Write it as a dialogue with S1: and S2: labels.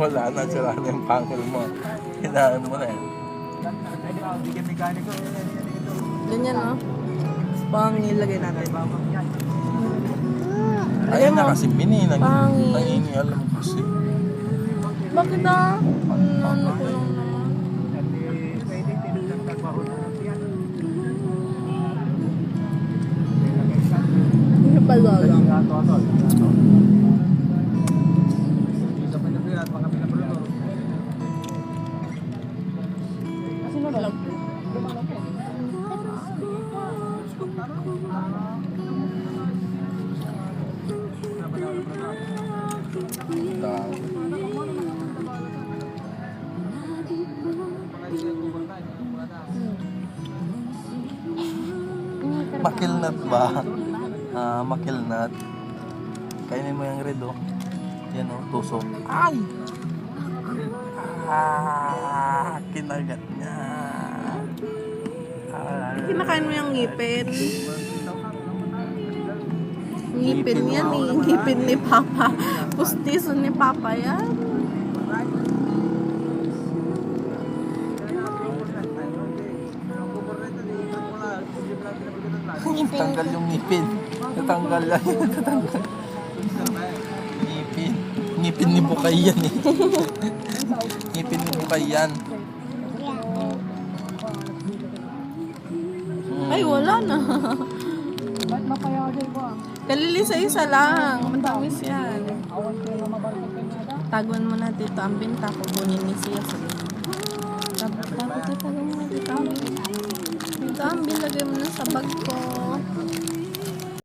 S1: Wala na, sila na yung pangil mo. Hinaan mo na eh.
S2: Ganyan, no? Pangil, lagay natin.
S1: Ayun na kasi mini,
S2: Pangil.
S1: nangingialam kasi.
S2: Bakit ah? Ano ko lang naman. Ano pala lang?
S1: Makilnat ba? Makilnat. Kainin mo yung red, oh. Yan, oh, tusok. Ay! Kinagat niya.
S2: Kinakain mo yung ngipin. Ngipin yan eh. Ngipin ni Papa. Pustiso ni Papa yan.
S1: Tanggal yung ngipin. Natanggal lang. Natanggal. Ngipin. Ngipin ni Bukay yan eh. Ngipin ni Bukay yan.
S2: Ay, wala na. Kalilisa-isa lang. Matamis yan. Taguan mo na dito ang binta. Kukunin ni siya. Taguan mo na dito ang binta. Dito ang bilagay mo na sa bag ko.